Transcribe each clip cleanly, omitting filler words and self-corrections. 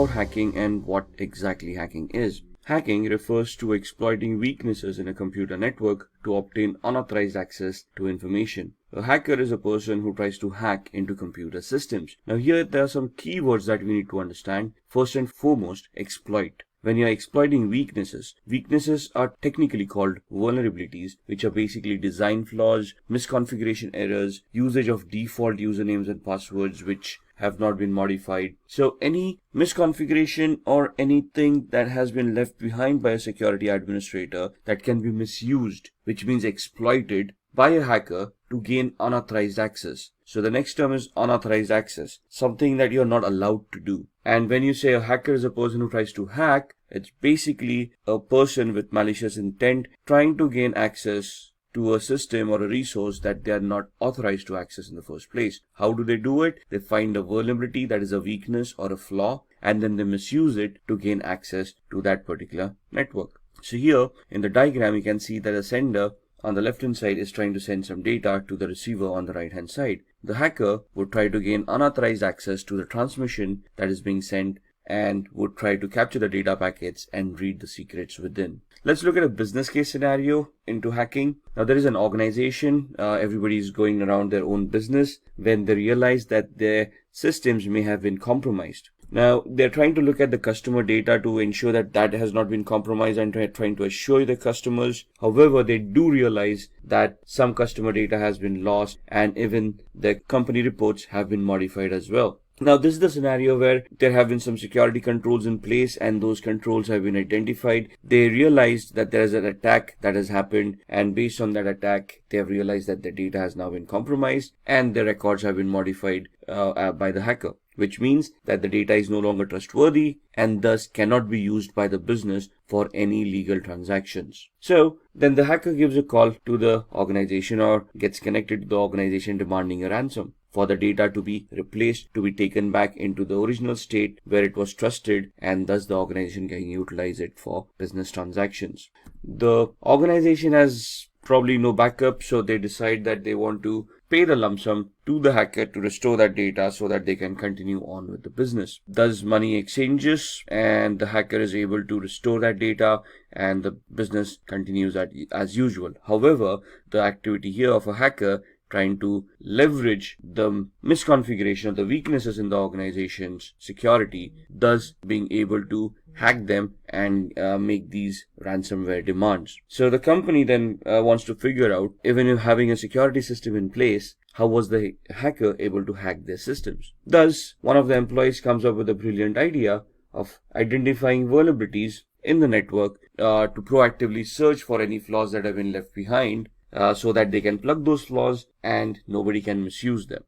about hacking and what exactly hacking is. Hacking refers to exploiting weaknesses in a computer network to obtain unauthorized access to information. A hacker is a person who tries to hack into computer systems. Now here there are some keywords that we need to understand. First and foremost, exploit. When you're exploiting weaknesses are technically called vulnerabilities, which are basically design flaws, misconfiguration errors, usage of default usernames and passwords which have not been modified. So any misconfiguration or anything that has been left behind by a security administrator that can be misused, which means exploited by a hacker to gain unauthorized access. So the next term is unauthorized access, something that you're not allowed to do. And when you say a hacker is a person who tries to hack, it's basically a person with malicious intent trying to gain access to a system or a resource that they are not authorized to access in the first place. How do they do it? They find a vulnerability that is a weakness or a flaw, and then they misuse it to gain access to that particular network. So here in the diagram, you can see that the sender on the left hand side is trying to send some data to the receiver on the right hand side. The hacker would try to gain unauthorized access to the transmission that is being sent and would try to capture the data packets and read the secrets within. Let's look at a business case scenario into hacking. Now there is an organization, everybody is going around their own business when they realize that their systems may have been compromised. Now they're trying to look at the customer data to ensure that that has not been compromised and trying to assure the customers. However, they do realize that some customer data has been lost and even the company reports have been modified as well. Now this is the scenario where there have been some security controls in place and those controls have been identified. They realized that there is an attack that has happened, and based on that attack they have realized that their data has now been compromised and their records have been modified by the hacker, which means that the data is no longer trustworthy and thus cannot be used by the business for any legal transactions. So then the hacker gives a call to the organization or gets connected to the organization demanding a ransom for the data to be replaced, to be taken back into the original state where it was trusted, and thus the organization can utilize it for business transactions. The organization has probably no backup, so they decide that they want to pay the lump sum to the hacker to restore that data so that they can continue on with the business. Thus money exchanges and the hacker is able to restore that data and the business continues as usual. However, the activity here of a hacker trying to leverage the misconfiguration of the weaknesses in the organization's security, thus being able to hack them and make these ransomware demands. So the company then wants to figure out, even if having a security system in place, how was the hacker able to hack their systems? Thus, one of the employees comes up with a brilliant idea of identifying vulnerabilities in the network to proactively search for any flaws that have been left behind, so that they can plug those flaws and nobody can misuse them.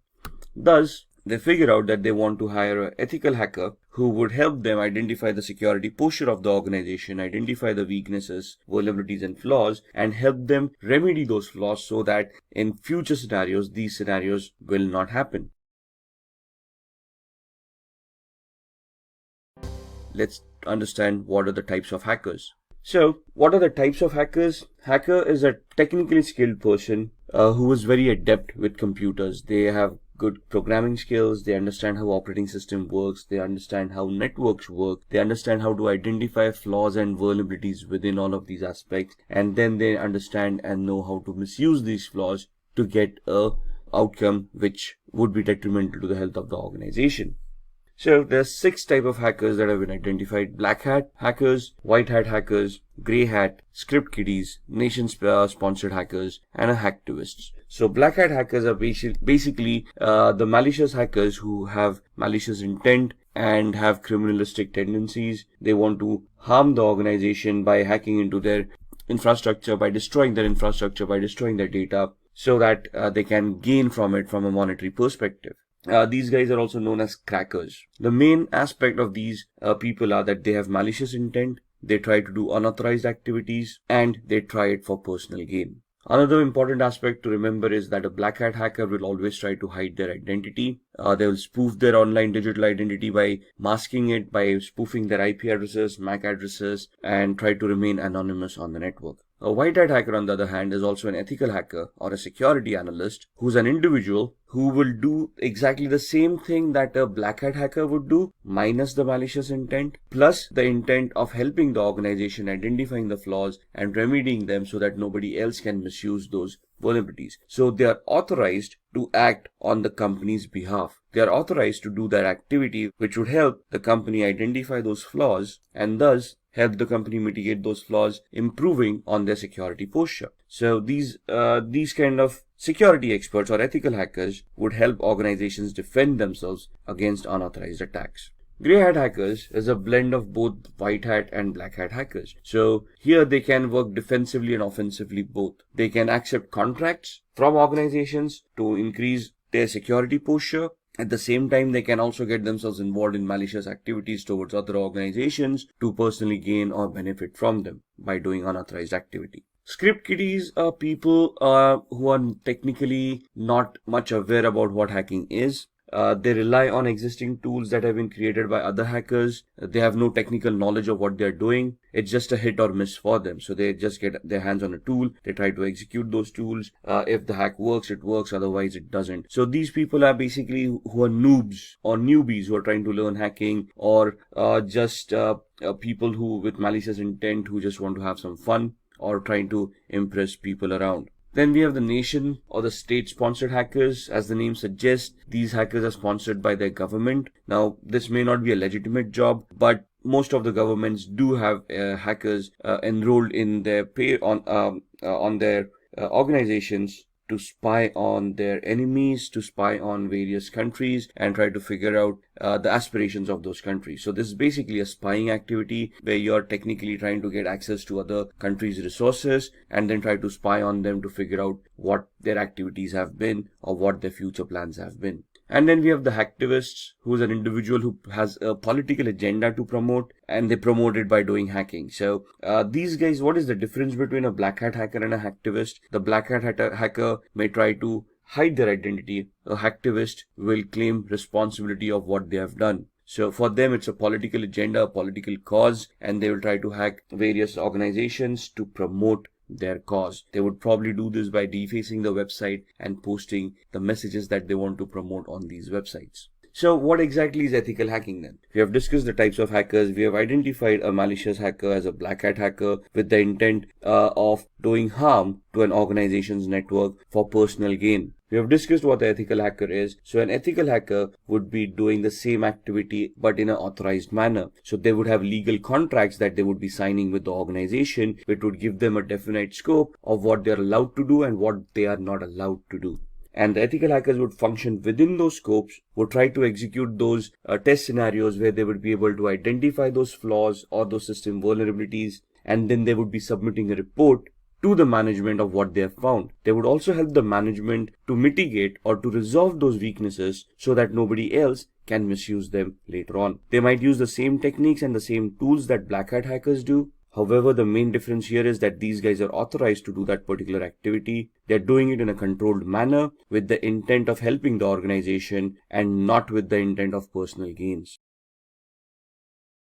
Thus, they figure out that they want to hire an ethical hacker who would help them identify the security posture of the organization, identify the weaknesses, vulnerabilities and flaws, and help them remedy those flaws so that in future scenarios, these scenarios will not happen. Let's understand what are the types of hackers. So, what are the types of hackers? Hacker is a technically skilled person who is very adept with computers. They have good programming skills, they understand how operating system works, they understand how networks work, they understand how to identify flaws and vulnerabilities within all of these aspects, and then they understand and know how to misuse these flaws to get a outcome which would be detrimental to the health of the organization. So there are 6 types of hackers that have been identified: black hat hackers, white hat hackers, grey hat, script kiddies, nation sponsored hackers, and hacktivists. So black hat hackers are basically the malicious hackers who have malicious intent and have criminalistic tendencies. They want to harm the organization by hacking into their infrastructure, by destroying their infrastructure, by destroying their data, so that they can gain from it from a monetary perspective. These guys are also known as crackers. The main aspect of these people are that they have malicious intent, they try to do unauthorized activities, and they try it for personal gain. Another important aspect to remember is that a black hat hacker will always try to hide their identity. They will spoof their online digital identity by masking it, by spoofing their IP addresses, MAC addresses, and try to remain anonymous on the network. A white hat hacker, on the other hand, is also an ethical hacker or a security analyst who's an individual who will do exactly the same thing that a black hat hacker would do, minus the malicious intent, plus the intent of helping the organization identifying the flaws and remedying them so that nobody else can misuse those vulnerabilities. So they are authorized to act on the company's behalf. They are authorized to do that activity which would help the company identify those flaws and thus help the company mitigate those flaws, improving on their security posture. So these kind of security experts or ethical hackers would help organizations defend themselves against unauthorized attacks. Grey hat hackers is a blend of both white hat and black hat hackers. So here they can work defensively and offensively both. They can accept contracts from organizations to increase their security posture. At the same time, they can also get themselves involved in malicious activities towards other organizations to personally gain or benefit from them by doing unauthorized activity. Script kiddies are people who are technically not much aware about what hacking is. They rely on existing tools that have been created by other hackers. They have no technical knowledge of what they're doing. It's just a hit or miss for them. So they just get their hands on a tool. They try to execute those tools. If the hack works, it works. Otherwise, it doesn't. So these people are basically who are noobs or newbies who are trying to learn hacking, or just people who with malicious intent who just want to have some fun or trying to impress people around. Then we have the nation or the state-sponsored hackers. As the name suggests, these hackers are sponsored by their government. Now, this may not be a legitimate job, but most of the governments do have hackers enrolled in their pay on their organizations to spy on their enemies, to spy on various countries and try to figure out the aspirations of those countries. So this is basically a spying activity where you're technically trying to get access to other countries' resources and then try to spy on them to figure out what their activities have been or what their future plans have been. And then we have the hacktivists, who's an individual who has a political agenda to promote, and they promote it by doing hacking. So these guys, what is the difference between a black hat hacker and a hacktivist? The black hat hacker may try to hide their identity. A hacktivist will claim responsibility of what they have done. So for them, it's a political agenda, a political cause, and they will try to hack various organizations to promote their cause. They would probably do this by defacing the website and posting the messages that they want to promote on these websites. So what exactly is ethical hacking then? We have discussed the types of hackers. We have identified a malicious hacker as a black hat hacker with the intent of doing harm to an organization's network for personal gain. We have discussed what the ethical hacker is. So an ethical hacker would be doing the same activity but in an authorized manner. So they would have legal contracts that they would be signing with the organization, which would give them a definite scope of what they are allowed to do and what they are not allowed to do. And the ethical hackers would function within those scopes, would try to execute those test scenarios where they would be able to identify those flaws or those system vulnerabilities, and then they would be submitting a report to the management of what they have found. They would also help the management to mitigate or to resolve those weaknesses so that nobody else can misuse them later on. They might use the same techniques and the same tools that black hat hackers do. However, the main difference here is that these guys are authorized to do that particular activity. They're doing it in a controlled manner with the intent of helping the organization and not with the intent of personal gains.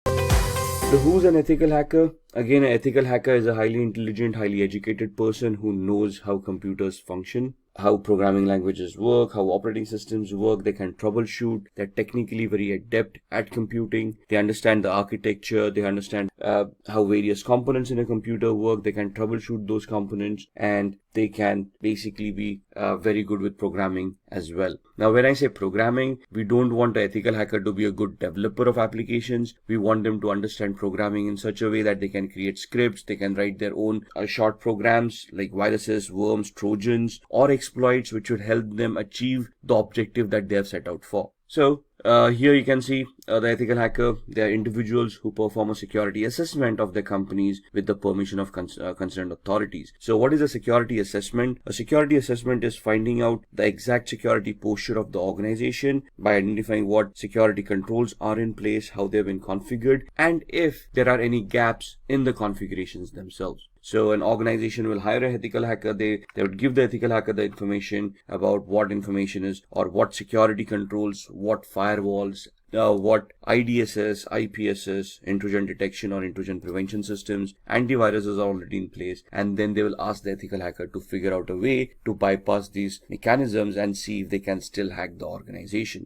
So who's an ethical hacker? Again, an ethical hacker is a highly intelligent, highly educated person who knows how computers function, how programming languages work, how operating systems work. They can troubleshoot. They're technically very adept at computing. They understand the architecture. They understand how various components in a computer work. They can troubleshoot those components, and they can basically be very good with programming as well. Now, when I say programming, we don't want an ethical hacker to be a good developer of applications. We want them to understand programming in such a way that they can create scripts. They can write their own short programs like viruses, worms, trojans, or exploits which would help them achieve the objective that they have set out for. So here you can see the ethical hacker. They are individuals who perform a security assessment of their companies with the permission of concerned authorities. So what is a security assessment? A security assessment is finding out the exact security posture of the organization by identifying what security controls are in place, how they've been configured, and if there are any gaps in the configurations themselves. So an organization will hire an ethical hacker. They would give the ethical hacker the information about what information is or what security controls, what firewalls, what IDSS, IPSS, intrusion detection or intrusion prevention systems, antiviruses are already in place, and then they will ask the ethical hacker to figure out a way to bypass these mechanisms and see if they can still hack the organization.